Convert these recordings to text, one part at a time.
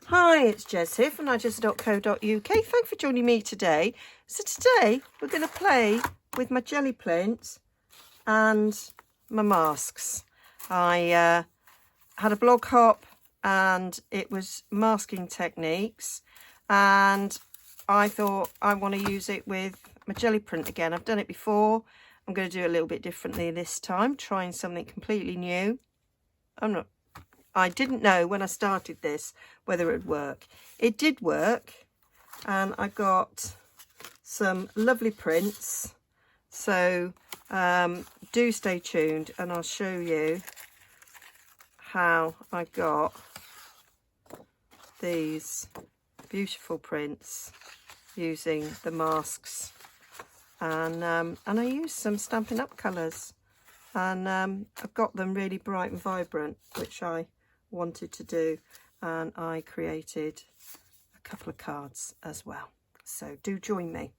Hi, it's Jez here from Nigezza.co.uk. Thanks for joining me today. So today we're going to play with my jelly plinth and my masks. I had a blog hop and it was masking techniques, and I thought I want to use it with my jelly print again. I've done it before. I'm going to do it a little bit differently this time, trying something completely new. I didn't know when I started this whether it would work. It did work, and I got some lovely prints. So do stay tuned and I'll show you how I got these beautiful prints using the masks, and I used some Stampin' Up colours, and I've got them really bright and vibrant, which I wanted to do, and I created a couple of cards as well. So do join me.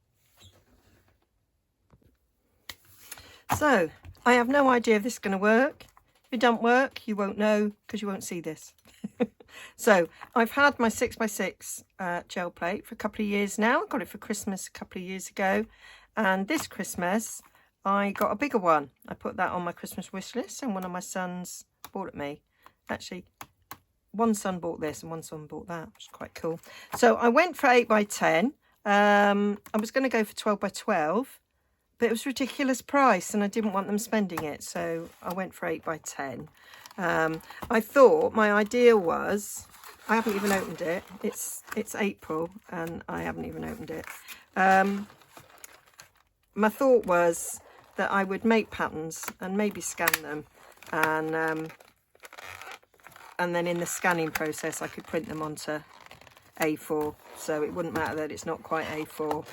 So I have no idea if this is going to work. If it doesn't work, you won't know because you won't see this. So I've had my 6x6 gel plate for a couple of years now. I got it for Christmas a couple of years ago, and this Christmas I got a bigger one. I put that on my Christmas wish list, and one of my sons bought it me. Actually, one son bought this and one son bought that, which is quite cool. So I went for 8x10. I was going to go for 12x12, but it was a ridiculous price and I didn't want them spending it, so I went for 8x10. I thought my idea was, I haven't even opened it. It's April and I haven't even opened it. My thought was that I would make patterns and maybe scan them, and then in the scanning process I could print them onto A4, so it wouldn't matter that it's not quite A4.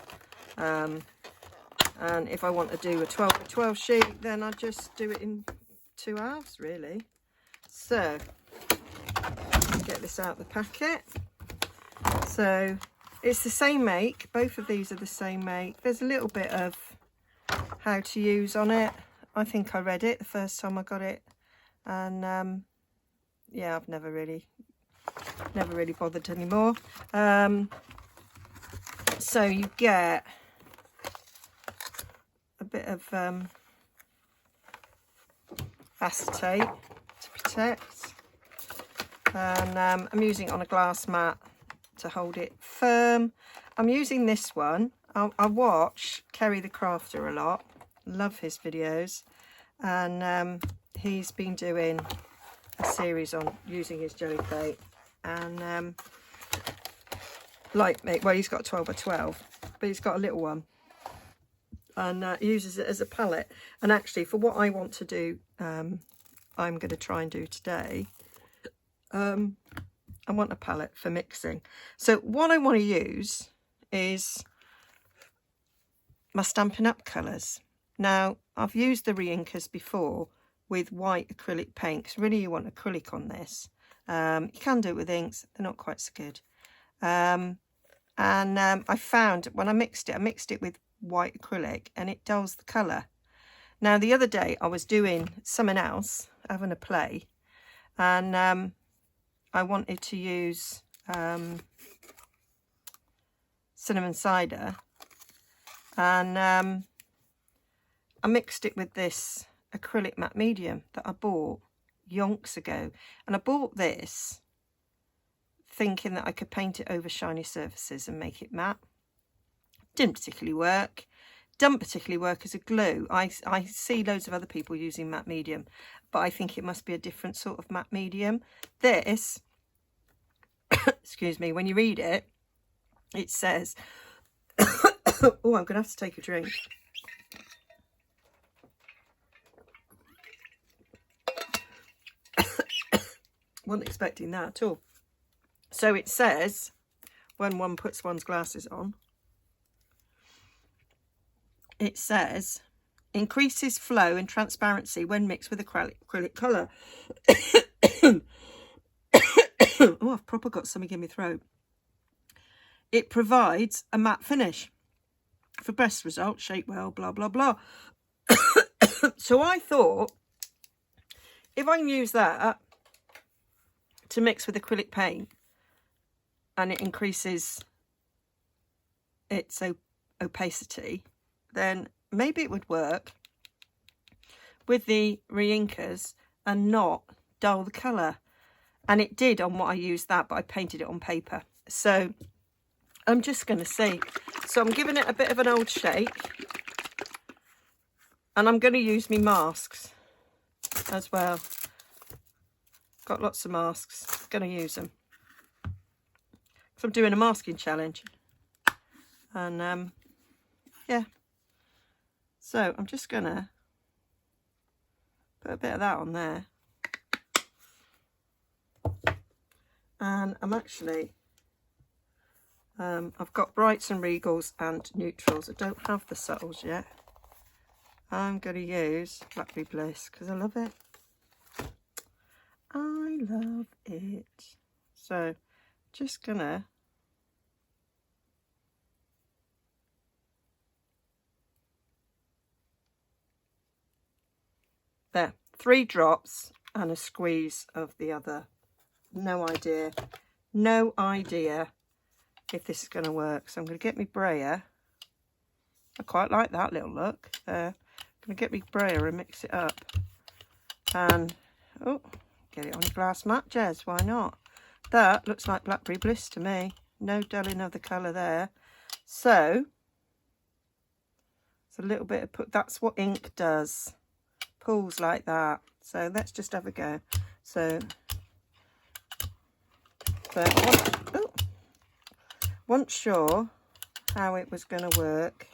And if I want to do a 12x12 sheet, then I just do it in 2 halves really. So let's get this out of the packet. So it's the same make, both of these are the same make. There's a little bit of how to use on it. I think I read it the first time I got it, and yeah, I've never really bothered anymore. So you get a bit of acetate to protect, and I'm using it on a glass mat to hold it firm. I'm using this one. I watch Kerry the Crafter a lot, love his videos, and he's been doing a series on using his jelly plate, and well, he's got 12x12, but he's got a little one, and he uses it as a palette. And actually, for what I want to do, I'm going to try and do today, I want a palette for mixing. So what I want to use is my Stampin' Up colours. Now, I've used the re-inkers before with white acrylic paint, because really you want acrylic on this. You can do it with inks, they're not quite so good. I found when I mixed it with white acrylic, and it dulls the colour. Now the other day I was doing something else, having a play, and I wanted to use cinnamon cider, and I mixed it with this acrylic matte medium that I bought yonks ago, and I bought this thinking that I could paint it over shiny surfaces and make it matte. Didn't particularly work. Doesn't particularly work as a glue. I see loads of other people using matte medium, but I think it must be a different sort of matte medium. This excuse me, when you read it, it says oh, I'm gonna have to take a drink. Wasn't expecting that at all. So it says, when one puts one's glasses on, it says, increases flow and transparency when mixed with acrylic colour. Oh, I've proper got something in my throat. It provides a matte finish. For best results, shape well, blah, blah, blah. So I thought, if I can use that to mix with acrylic paint, and it increases its opacity, then maybe it would work with the re-inkers and not dull the colour. And it did on what I used that, but I painted it on paper. So I'm just going to see. So I'm giving it a bit of an old shake. And I'm going to use my masks as well. Got lots of masks. Going to use them. So I'm doing a masking challenge. And yeah. So I'm just going to put a bit of that on there. And I'm actually, I've got brights and regals and neutrals. I don't have the subtles yet. I'm going to use Blackberry Bliss because I love it. I love it. So, just going to there, 3 drops and a squeeze of the other. No idea if this is going to work. So I'm going to get my brayer. I quite like that little look there. Going to get my brayer and mix it up, and oh, get it on a glass mat, Jez, why not? That looks like Blackberry Bliss to me. No dulling of the colour there. So it's a little bit of that's what ink does, pulls like that. So let's just have a go. So wasn't sure how it was going to work,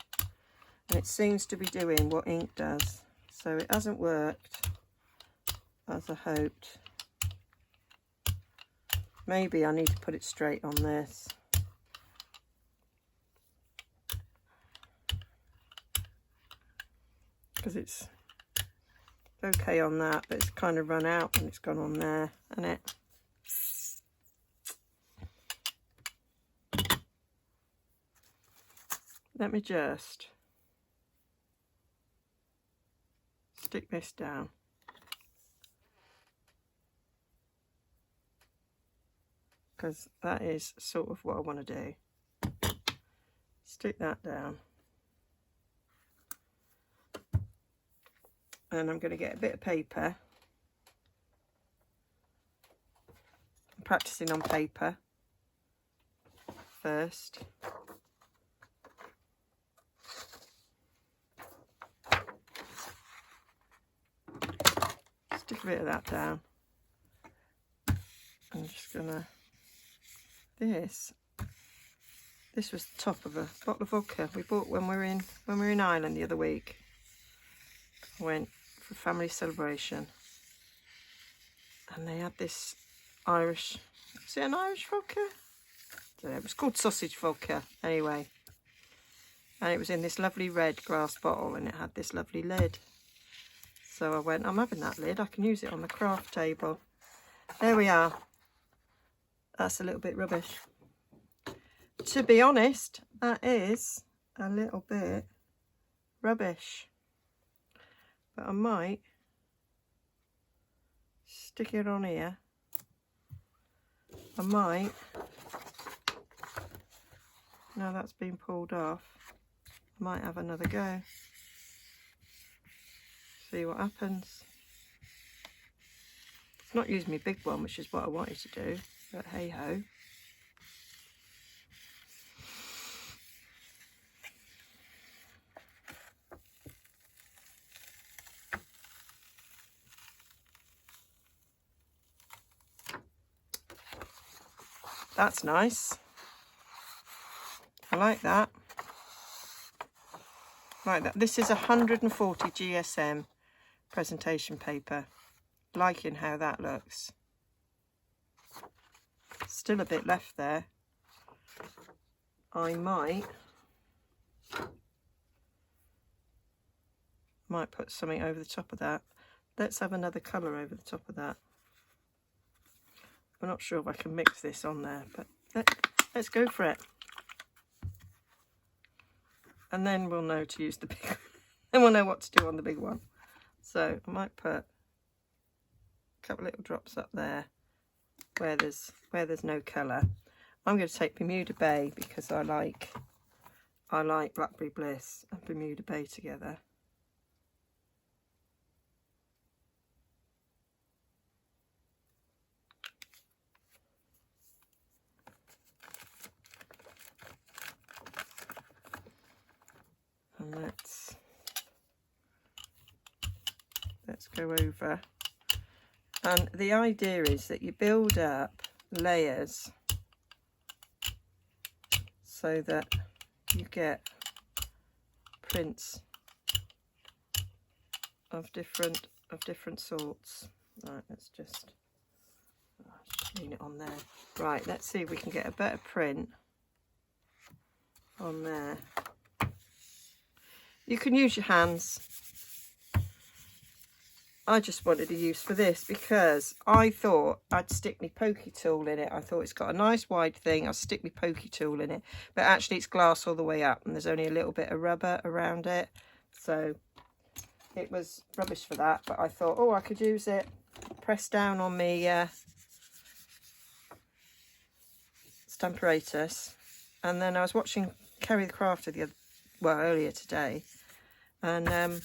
and it seems to be doing what ink does. So it hasn't worked as I hoped. Maybe I need to put it straight on this. Because it's okay on that, but it's kind of run out and it's gone on there, hasn't it? Let me just stick this down. Because that is sort of what I want to do. Stick that down. And I'm going to get a bit of paper. I'm practicing on paper first. Stick a bit of that down. I'm just gonna, this was the top of a bottle of vodka we bought when we were in Ireland the other week. I went for family celebration, and they had this Irish, is it an Irish vodka? I don't know, it was called sausage vodka anyway, and it was in this lovely red glass bottle, and it had this lovely lid. So I went, I'm having that lid, I can use it on the craft table. There we are. That's a little bit rubbish. To be honest, that is a little bit rubbish. But I might stick it on here. I might, now that's been pulled off, I might have another go. See what happens. It's not using my big one, which is what I wanted to do, but hey ho. That's nice. I like that. Like that. This is 140 GSM presentation paper. Liking how that looks. Still a bit left there. I might put something over the top of that. Let's have another colour over the top of that. I'm not sure if I can mix this on there, but let's go for it. And then we'll know to use the big one. Then we'll know what to do on the big one. So I might put a couple little drops up there where there's no colour. I'm going to take Bermuda Bay because I like Blackberry Bliss and Bermuda Bay together. And let's go over. And the idea is that you build up layers so that you get prints of different sorts. Right, let's just lean it on there. Right, let's see if we can get a better print on there. You can use your hands. I just wanted a use for this because I thought I'd stick my pokey tool in it. I thought it's got a nice wide thing. I'll stick my pokey tool in it. But actually it's glass all the way up and there's only a little bit of rubber around it. So it was rubbish for that. But I thought, oh, I could use it. Press down on my Stamparatus. And then I was watching Kerry the Crafter earlier today. And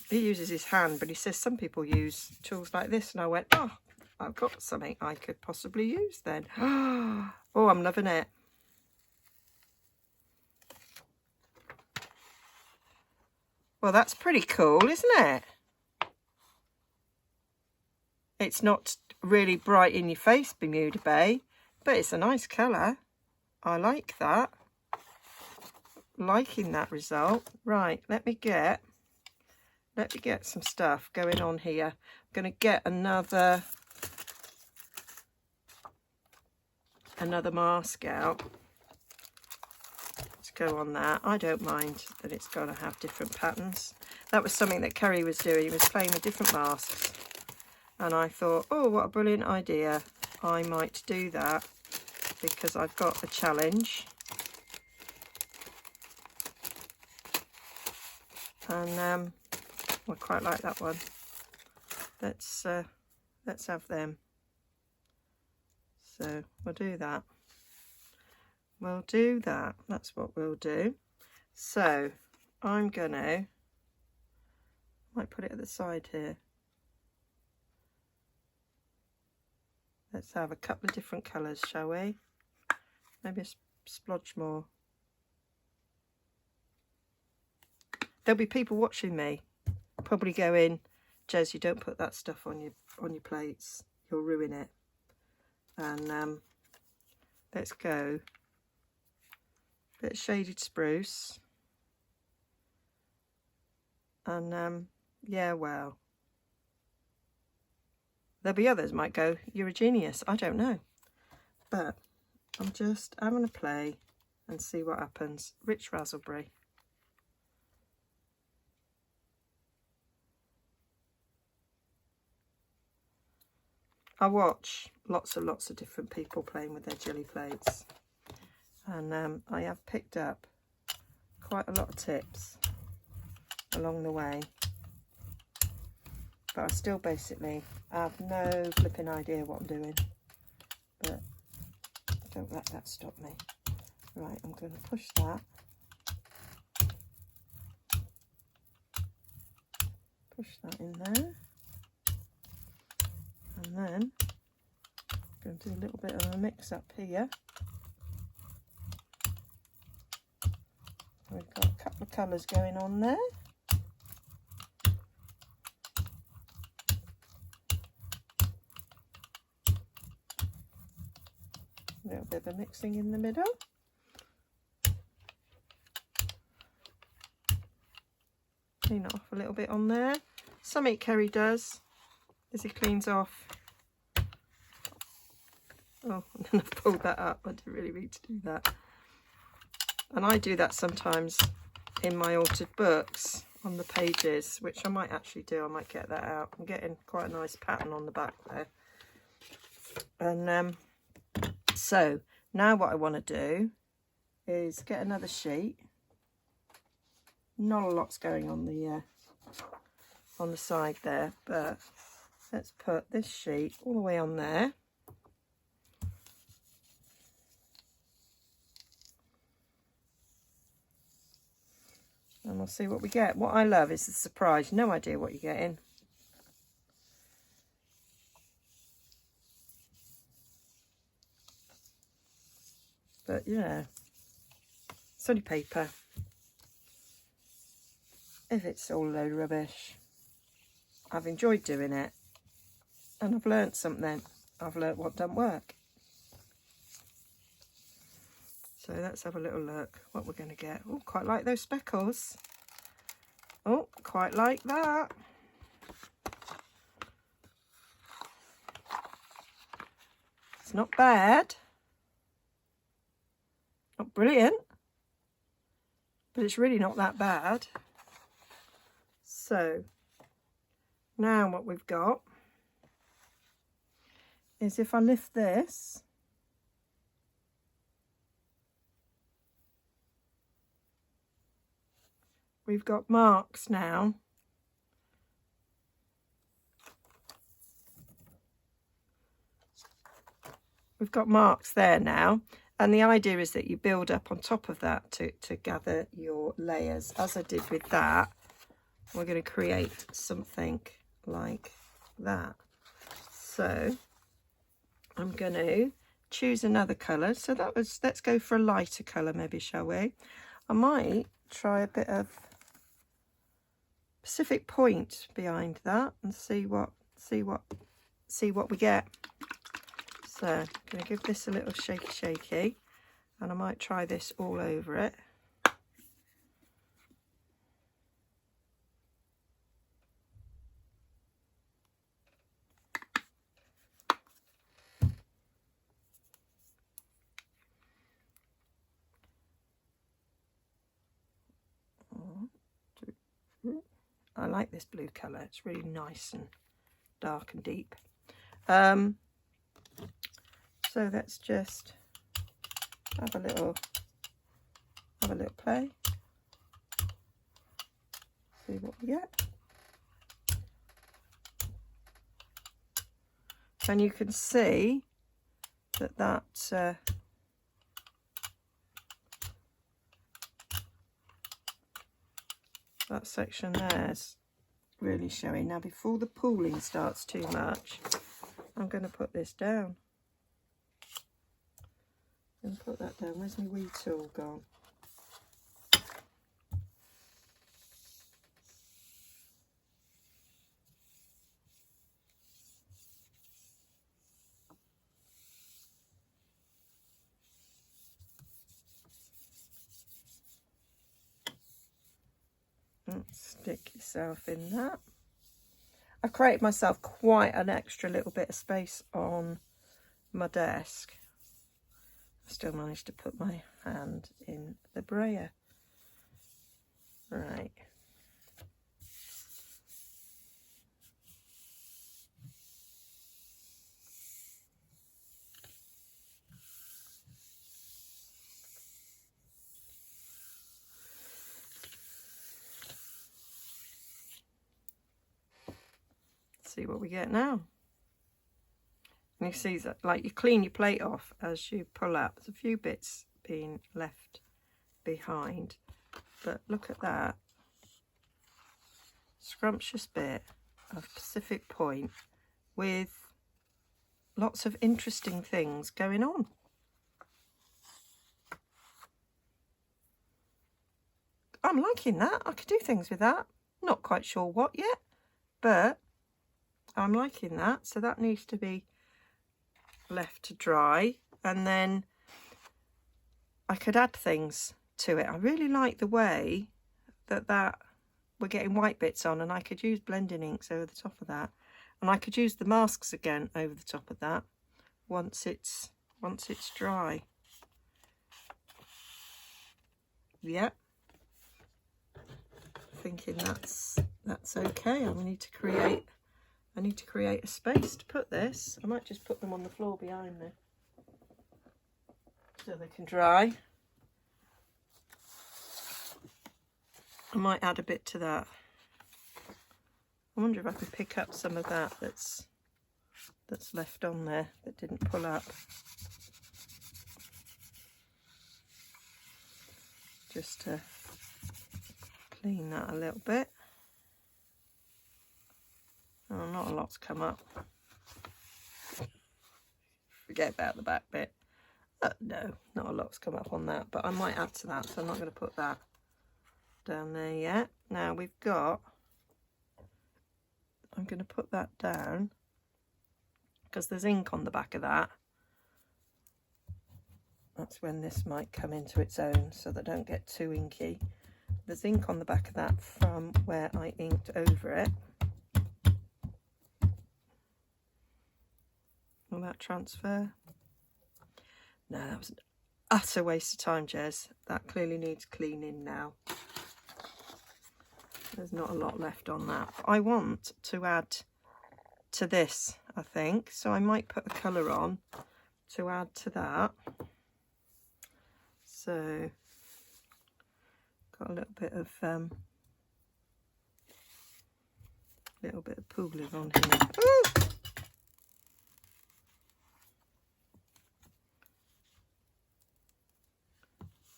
he uses his hand, but he says some people use tools like this. And I went, oh, I've got something I could possibly use then. Oh, I'm loving it. Well, that's pretty cool, isn't it? It's not really bright in your face, Bermuda Bay, but it's a nice colour. I like that. Liking that result. Right, let me get some stuff going on here. I'm going to get another mask out to go on that. I don't mind that it's going to have different patterns. That was something that Kerry was doing. He was playing with different masks. And I thought, oh, what a brilliant idea. I might do that because I've got a challenge. And I quite like that one. Let's have them. So we'll do that. We'll do that. That's what we'll do. So I'm gonna, might put it at the side here. Let's have a couple of different colours, shall we? Maybe a splodge more. There'll be people watching me, probably going, Jez, you don't put that stuff on your plates. You'll ruin it. And let's go. Bit of shaded spruce. And yeah, well, there'll be others might go, you're a genius. I don't know. But I'm going to play and see what happens. Rich raspberry. I watch lots of different people playing with their jelly plates, and I have picked up quite a lot of tips along the way, but I still basically have no flipping idea what I'm doing, but don't let that stop me. Right, I'm going to push that, in there. And then I'm going to do a little bit of a mix up here. We've got a couple of colours going on there. A little bit of a mixing in the middle. Clean it off a little bit on there. Something Kerry does as he cleans off. Oh, and then I've pulled that up. I didn't really need to do that. And I do that sometimes in my altered books on the pages, which I might actually do. I might get that out. I'm getting quite a nice pattern on the back there. And so now what I want to do is get another sheet. Not a lot's going on the side there, but let's put this sheet all the way on there. And we'll see what we get. What I love is the surprise. No idea what you're getting. But, you know, it's only paper. If it's all a load of rubbish, I've enjoyed doing it. And I've learnt something. I've learnt what doesn't work. So let's have a little look what we're going to get. Oh, quite like those speckles. Oh, quite like that. It's not bad. Not brilliant. But it's really not that bad. So, now what we've got is if I lift this, we've got marks now. We've got marks there now. And the idea is that you build up on top of that to gather your layers. As I did with that, we're going to create something like that. So I'm going to choose another colour. So that was, let's go for a lighter colour maybe, shall we? I might try a bit of Pacific Point behind that and see what we get. So I'm going to give this a little shaky, and I might try this all over it. I like this blue colour. It's really nice and dark and deep. So let's just have a little play. See what we get. And you can see that that section there is really showing. Now before the pooling starts too much, I'm going to put this down. And put that down. Where's my wee tool gone? Stick yourself in that. I created myself quite an extra little bit of space on my desk. I still managed to put my hand in the brayer. Right. See what we get now. And you see that, like, you clean your plate off as you pull up. There's a few bits being left behind, but look at that scrumptious bit of Pacific Point with lots of interesting things going on. I'm liking that. I could do things with that. Not quite sure what yet, but I'm liking that. So that needs to be left to dry, and then I could add things to it. I really like the way that we're getting white bits on, and I could use blending inks over the top of that, and I could use the masks again over the top of that once it's dry. Yep. Thinking that's okay. I need to create a space to put this. I might just put them on the floor behind me so they can dry. I might add a bit to that. I wonder if I can pick up some of that that's left on there that didn't pull up. Just to clean that a little bit. Oh, not a lot's come up. Forget about the back bit. No, not a lot's come up on that, but I might add to that, so I'm not going to put that down there yet. Now we've got, I'm going to put that down because there's ink on the back of that. That's when this might come into its own, so they don't get too inky. There's ink on the back of that from where I inked over it. Will that transfer? No, that was an utter waste of time, Jez. That clearly needs cleaning now. There's not a lot left on that. But I want to add to this, I think. So I might put a colour on to add to that. So, got a little bit of pooling on here. Ooh!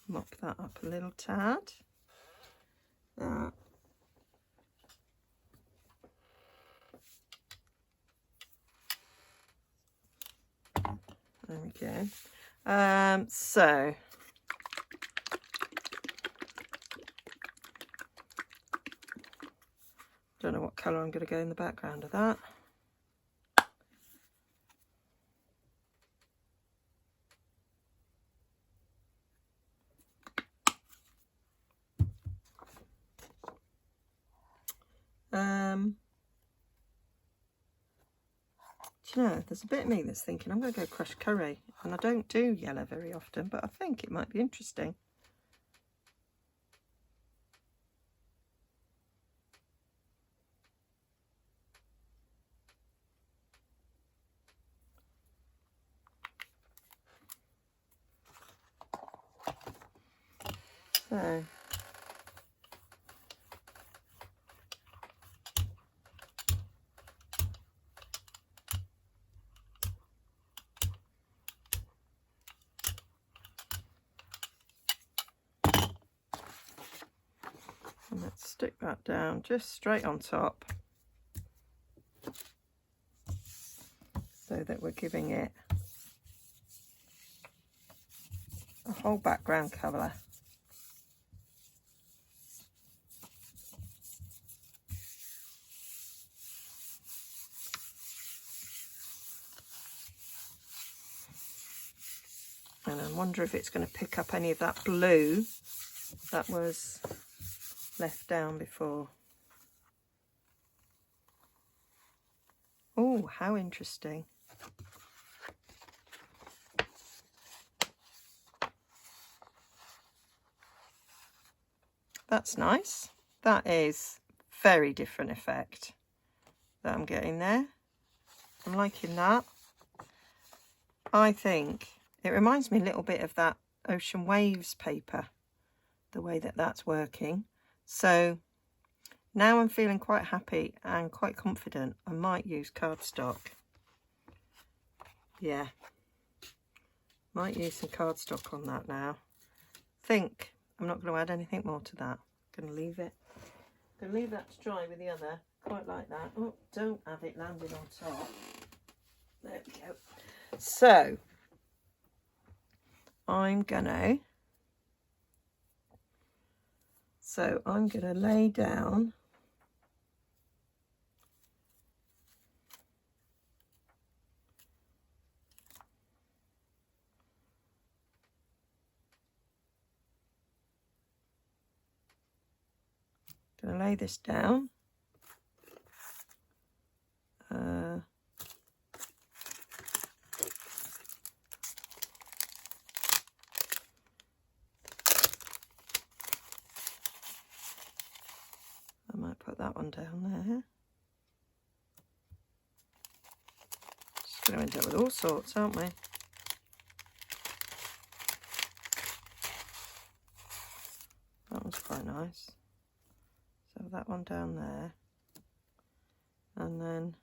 Mop that up a little tad. That. There we go. So don't know what colour I'm going to go in the background of that. Do you know, there's a bit of me that's thinking I'm going to go crushed curry, and I don't do yellow very often, but I think it might be interesting. So and let's stick that down just straight on top so that we're giving it a whole background colour. And I wonder if it's going to pick up any of that blue that was left down before. Oh, how interesting. That's nice. That is very different effect that I'm getting there. I'm liking that. I think it reminds me a little bit of that Ocean Waves paper, the way that that's working. So now I'm feeling quite happy and quite confident. I might use cardstock. Yeah, might use some cardstock on that now. Think I'm not going to add anything more to that. Going to leave it. Going to leave that to dry with the other. Quite like that. Oh, don't have it landed on top. There we go. So I'm gonna lay down this down. I might put that one down there. Just going to end up with all sorts, aren't we? That one's quite nice. So that one down there. And then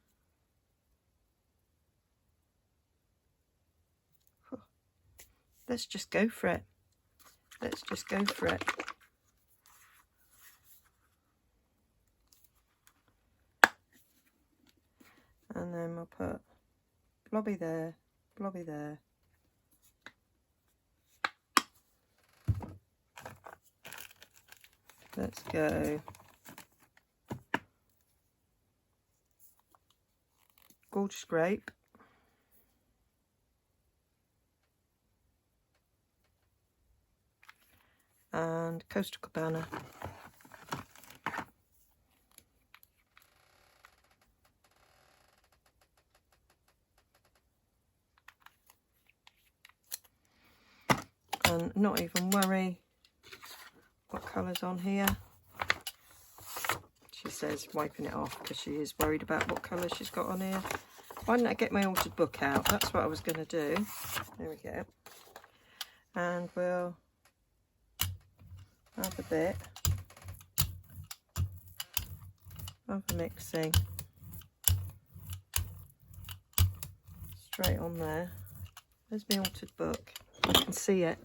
let's just go for it. Let's just go for it. And then we'll put blobby there, blobby there. Let's go gorgeous grape. And Coastal Cabana. And not even worry what colour's on here. She says wiping it off because she is worried about what colour she's got on here. Why didn't I get my altered book out? That's what I was going to do. There we go. And we'll have a bit of mixing straight on there. There's my altered book. I can see it.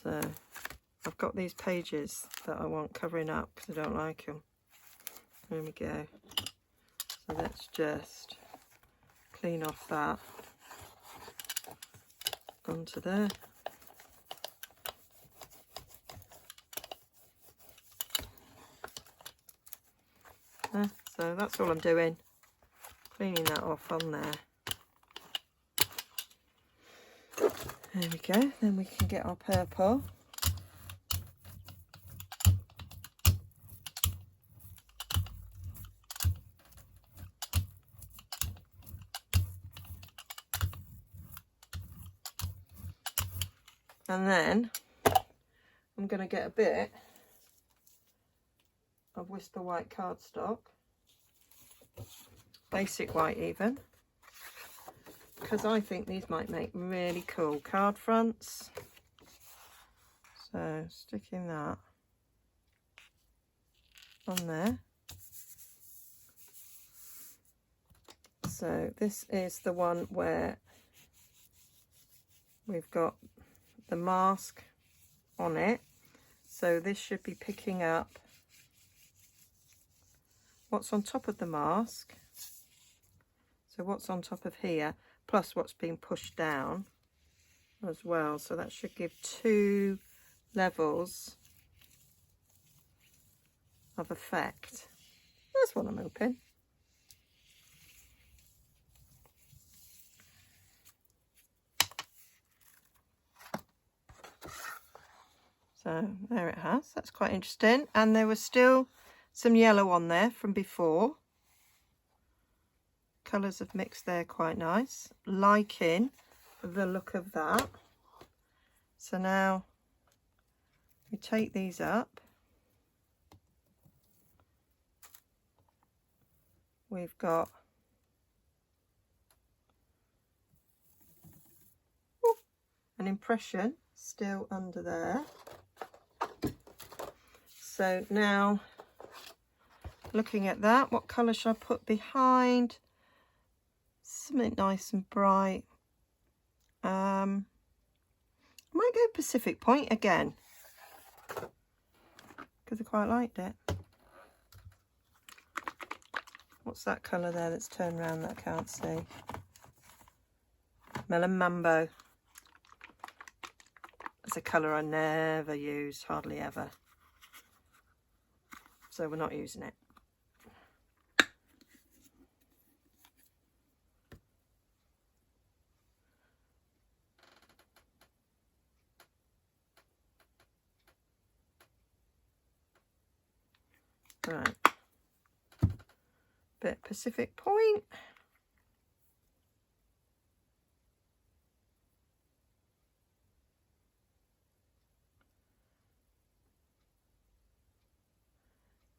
So I've got these pages that I want covering up because I don't like them. There we go. So let's just clean off that onto there. So that's all I'm doing, cleaning that off on there. There we go. Then we can get our purple. And then I'm going to get a bit of Whisper White cardstock, basic white even, because I think these might make really cool card fronts. So sticking that on there. So this is the one where we've got the mask on it, so this should be picking up what's on top of the mask, so what's on top of here plus what's being pushed down as well, so that should give 2 levels of effect. That's what I'm hoping. So there it has. That's quite interesting. And there was still some yellow on there from before. Colours have mixed there quite nice. Liking the look of that. So now we take these up. We've got an impression still under there. So now, looking at that, what colour should I put behind? Something nice and bright. I might go Pacific Point again, because I quite liked it. What's that colour there that's turned around that I can't see? Melon Mambo. It's a colour I never use, hardly ever. So we're not using it. Right. Bit Pacific Point.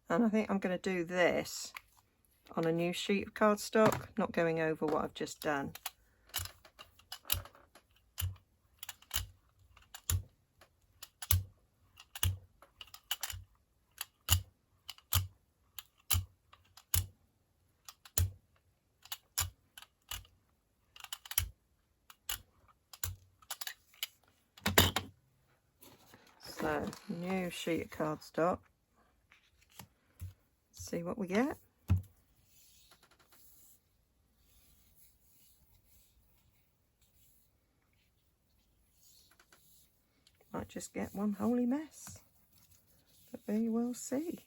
And I think I'm going to do this on a new sheet of cardstock, not going over what I've just done. So, new sheet of cardstock. See what we get. Might just get one holy mess, but we will see.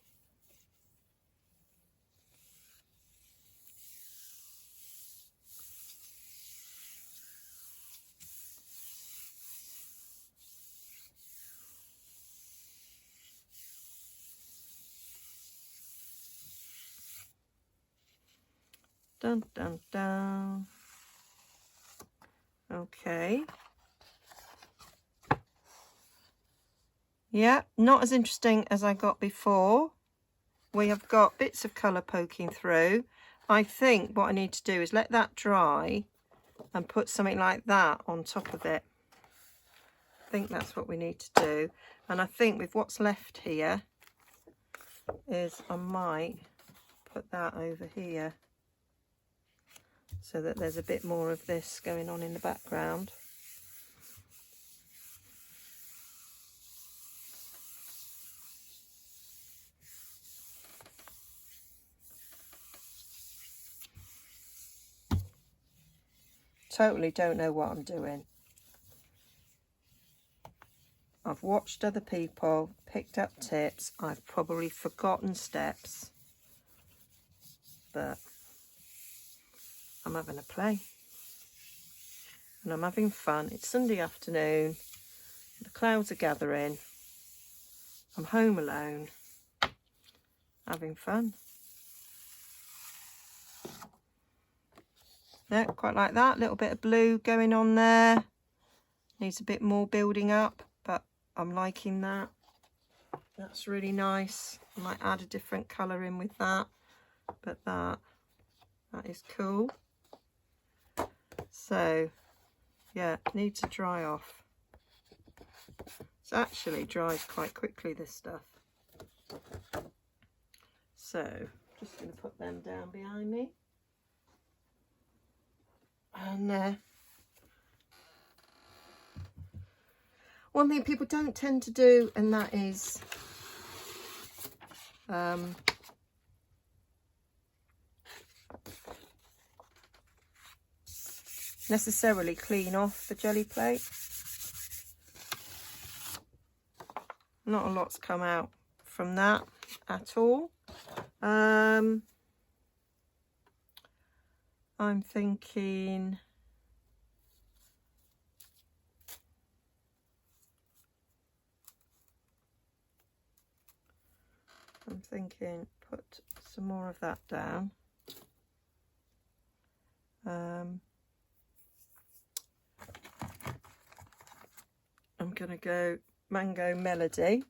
Dun dun dun. Okay. Yeah, not as interesting as I got before. We have got bits of colour poking through. I think what I need to do is let that dry and put something like that on top of it. I think that's what we need to do. And I think with what's left here is I might put that over here so that there's a bit more of this going on in the background. Totally don't know what I'm doing. I've watched other people, picked up tips. I've probably forgotten steps, but I'm having a play and I'm having fun. It's Sunday afternoon. The clouds are gathering. I'm home alone, having fun. Yeah, quite like that. Little bit of blue going on there. Needs a bit more building up, but I'm liking that. That's really nice. I might add a different colour in with that, but that is cool. So yeah, needs to dry off. It actually dries quite quickly, this stuff. So just going to put them down behind me. And one thing people don't tend to do, and that is necessarily clean off the jelly plate. Not a lot's come out from that at all. I'm thinking put some more of that down. I'm gonna go Mango Melody.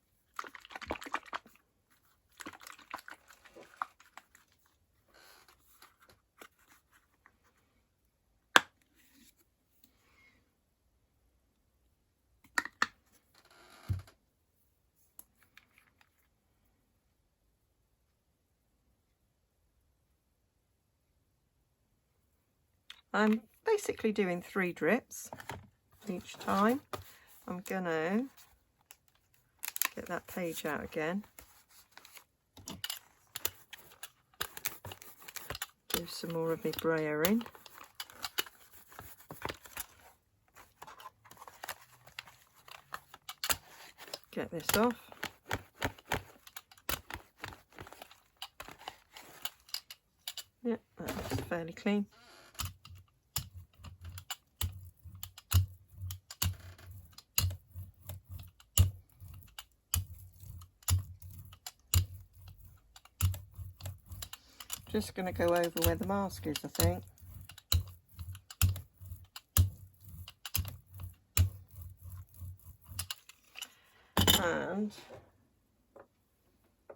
I'm basically doing 3 drips each time. I'm gonna get that page out again. Do some more of my brayering. Get this off. Yep, that looks fairly clean. Just going to go over where the mask is, I think. And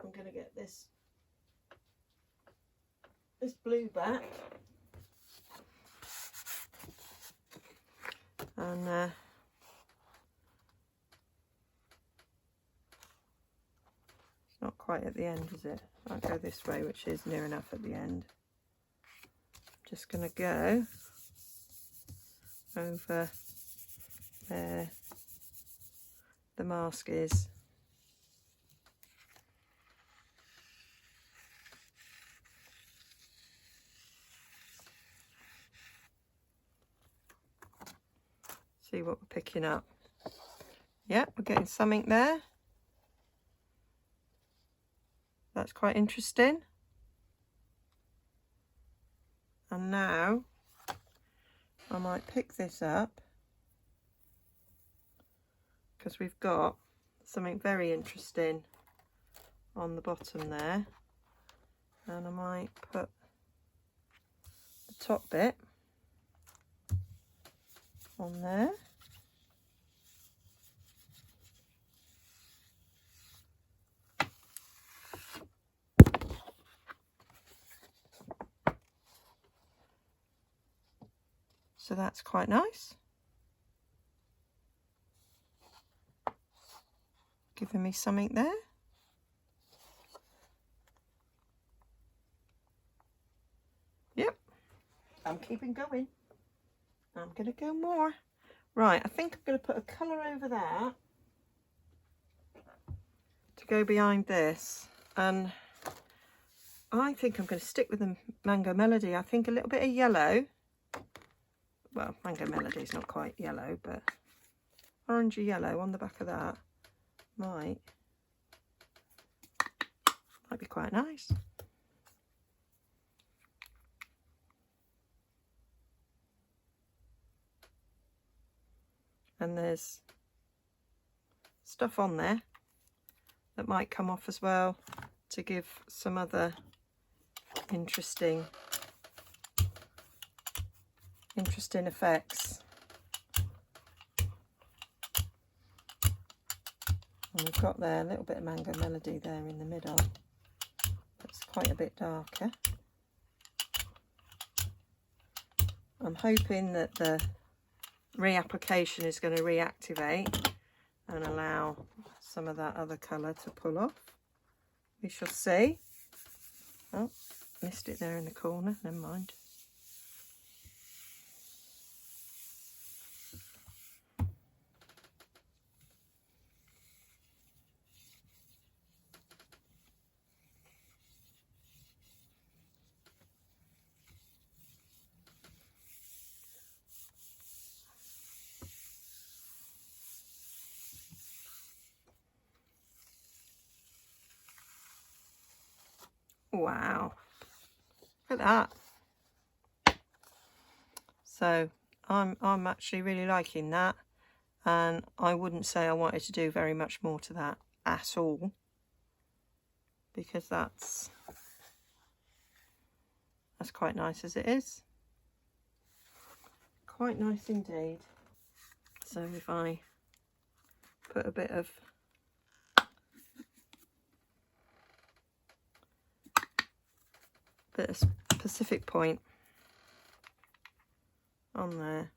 I'm going to get this blue back. And it's not quite at the end, is it? I'll go this way, which is near enough at the end. Just going to go over there the mask is. See what we're picking up. Yeah, we're getting something there. That's quite interesting. And now I might pick this up because we've got something very interesting on the bottom there. And I might put the top bit on there. So that's quite nice. Giving me something there. Yep, I'm keeping going. I'm going to go more. Right, I think I'm going to put a colour over that to go behind this. And I think I'm going to stick with the Mango Melody. I think a little bit of yellow. Well, Mango Melody is not quite yellow, but orangey yellow on the back of that might be quite nice. And there's stuff on there that might come off as well to give some other interesting effects. And we've got there a little bit of Mango Melody there in the middle. That's quite a bit darker. I'm hoping that the reapplication is going to reactivate and allow some of that other colour to pull off. We shall see. Oh, missed it there in the corner, never mind. Wow, look at that. So I'm actually really liking that, and I wouldn't say I wanted to do very much more to that at all, because that's quite nice as it is. Quite nice indeed. So if I put a bit of Pacific Point on there.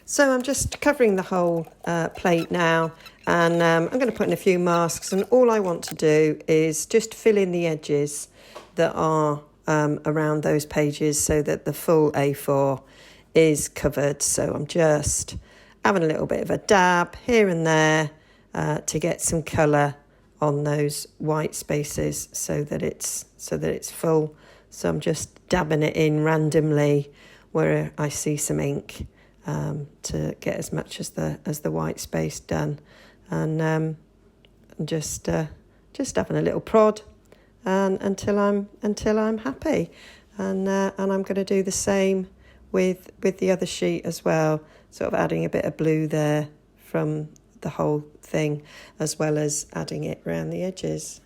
So I'm just covering the whole plate now, and I'm going to put in a few masks, and all I want to do is just fill in the edges that are around those pages so that the full A4 is covered. So I'm just having a little bit of a dab here and there to get some colour on those white spaces so that it's full. So I'm just dabbing it in randomly where I see some ink to get as much as the white space done, and just having a little prod and until I'm happy, and I'm going to do the same with the other sheet as well, sort of adding a bit of blue there from the whole thing, as well as adding it around the edges.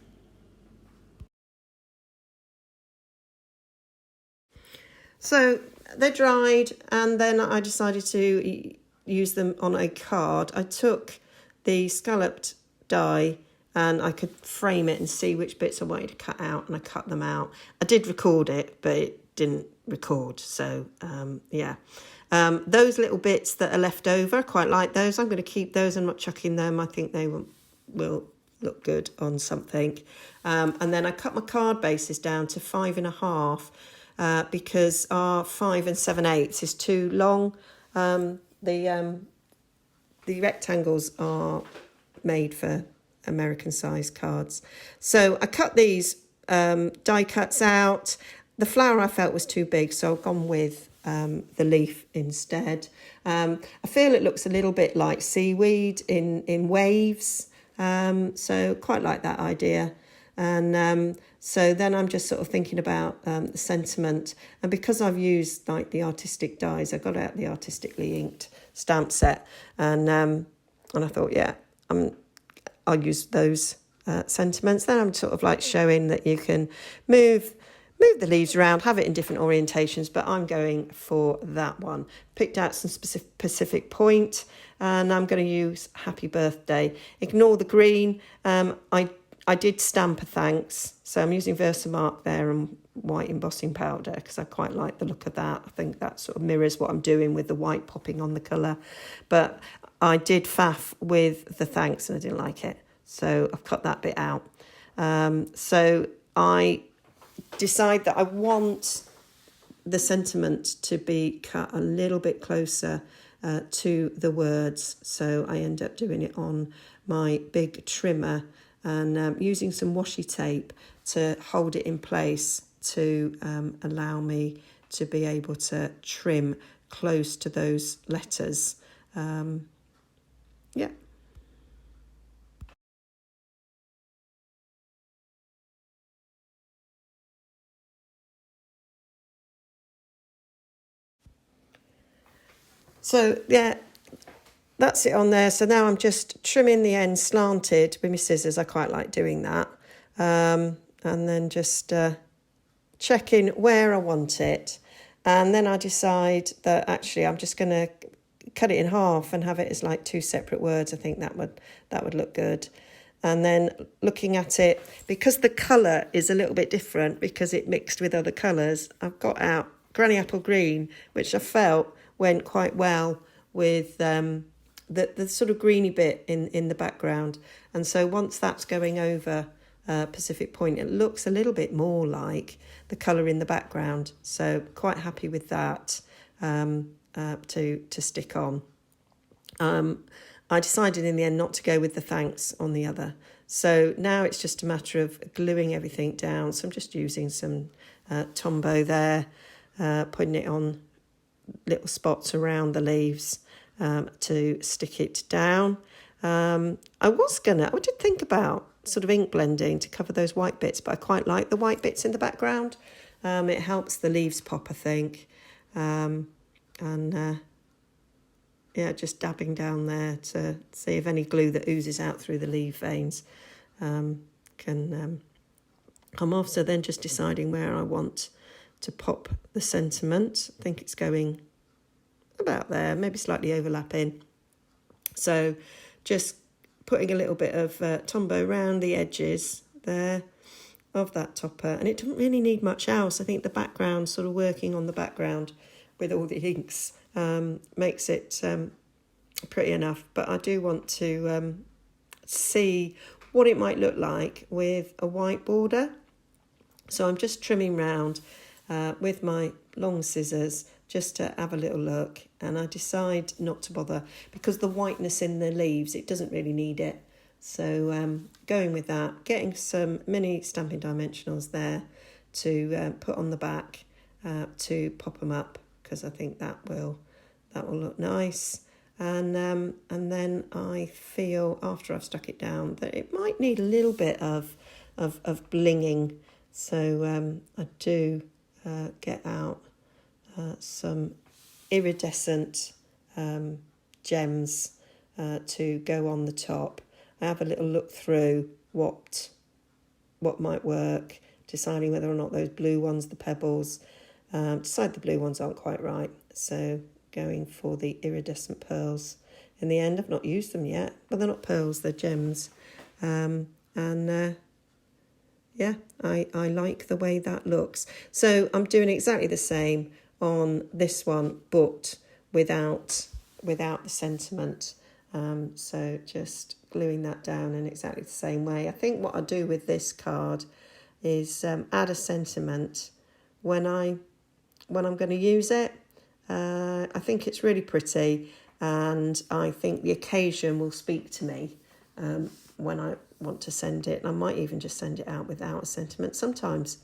So they're dried, and then I decided to use them on a card. I took the scalloped die and I could frame it and see which bits I wanted to cut out, and I cut them out. I did record it, but it didn't record, so yeah. Those little bits that are left over, I quite like those. I'm going to keep those. I'm not chucking them. I think they will look good on something. And then I cut my card bases down to 5.5 because our 5 7/8 is too long. The rectangles are made for American size cards. So I cut these die cuts out. The flower I felt was too big, so I've gone with the leaf instead. I feel it looks a little bit like seaweed in waves, so quite like that idea. And so then I'm just sort of thinking about the sentiment, and because I've used like the artistic dies, I got out the artistically inked stamp set, and I thought, yeah, I'll use those sentiments. Then I'm sort of like showing that you can move the leaves around, have it in different orientations, but I'm going for that one. Picked out some specific point, and I'm going to use Happy Birthday. Ignore the green. I did stamp a thanks, so I'm using Versamark there and white embossing powder because I quite like the look of that. I think that sort of mirrors what I'm doing with the white popping on the colour. But I did faff with the thanks and I didn't like it, so I've cut that bit out. So I decide that I want the sentiment to be cut a little bit closer to the words, so I end up doing it on my big trimmer and using some washi tape to hold it in place to allow me to be able to trim close to those letters. Yeah. So yeah, that's it on there. So now I'm just trimming the end slanted with my scissors. I quite like doing that. And then just checking where I want it. And then I decide that actually I'm just going to cut it in half and have it as like two separate words. I think that would look good. And then looking at it, because the colour is a little bit different because it mixed with other colours, I've got out Granny Apple Green, which I felt went quite well with the sort of greeny bit in the background. And so once that's going over Pacific Point, it looks a little bit more like the colour in the background. So quite happy with that to stick on. I decided in the end not to go with the thanks on the other. So now it's just a matter of gluing everything down. So I'm just using some Tombow there, putting it on little spots around the leaves to stick it down. I did think about sort of ink blending to cover those white bits, but I quite like the white bits in the background. It helps the leaves pop, I think. Yeah, just dabbing down there to see if any glue that oozes out through the leaf veins can come off. So then just deciding where I want to pop the sentiment. I think it's going about there, maybe slightly overlapping. So just putting a little bit of Tombow around the edges there of that topper. And it doesn't really need much else. I think the background, sort of working on the background with all the inks, makes it pretty enough. But I do want to see what it might look like with a white border. So I'm just trimming round with my long scissors just to have a little look, and I decide not to bother because the whiteness in the leaves, it doesn't really need it. So going with that, getting some mini Stampin' Dimensionals there to put on the back to pop them up, because I think that will look nice. And then I feel after I've stuck it down that it might need a little bit of blinging. So I do get out some iridescent gems to go on the top. I have a little look through what might work, deciding whether or not those blue ones, the pebbles, decide the blue ones aren't quite right. So going for the iridescent pearls in the end. I've not used them yet, but they're not pearls, they're gems. Yeah, I like the way that looks. So I'm doing exactly the same on this one, but without the sentiment. So just gluing that down in exactly the same way. I think what I do with this card is add a sentiment when I'm going to use it. I think it's really pretty, and I think the occasion will speak to me when I want to send it. And I might even just send it out without a sentiment. Sometimes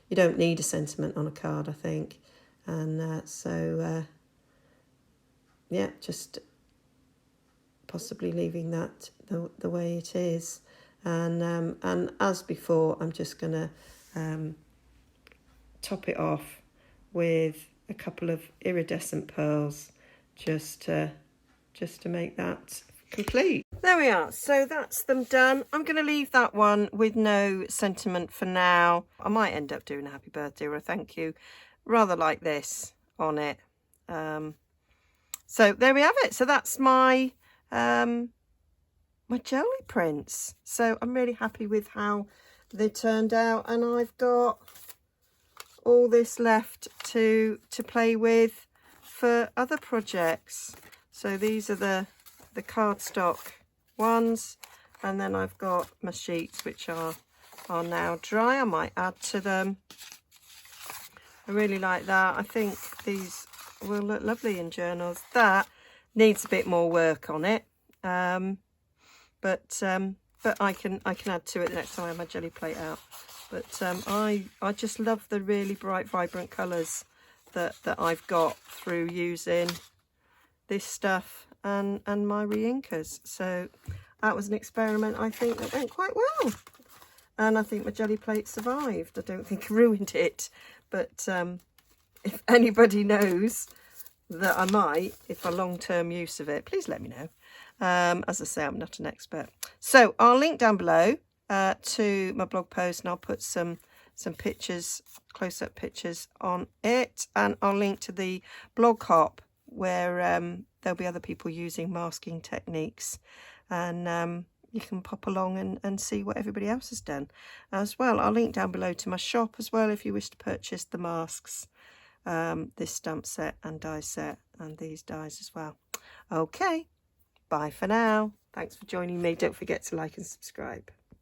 you don't need a sentiment on a card, I think. And yeah, just possibly leaving that the way it is. And as before, I'm just going to top it off with a couple of iridescent pearls just to make that complete. There we are. So that's them done. I'm going to leave that one with no sentiment for now. I might end up doing a happy birthday or a thank you, rather like this on it. So there we have it. So that's my my jelly prints. So I'm really happy with how they turned out, and I've got all this left to play with for other projects. So these are the cardstock ones, and then I've got my sheets which are now dry. I might add to them. I really like that. I think these will look lovely in journals. That needs a bit more work on it, but I can add to it the next time I have my jelly plate out. But I just love the really bright, vibrant colours that I've got through using this stuff and my re-inkers. So that was an experiment, I think, that went quite well. And I think my jelly plate survived. I don't think I ruined it. But if anybody knows that I might, if a long-term use of it, please let me know. As I say, I'm not an expert. So I'll link down below to my blog post, and I'll put some pictures, close-up pictures on it. And I'll link to the blog hop where there'll be other people using masking techniques. And you can pop along and see what everybody else has done as well. I'll link down below to my shop as well if you wish to purchase the masks, this stamp set and die set, and these dies as well. Okay, bye for now. Thanks for joining me. Don't forget to like and subscribe.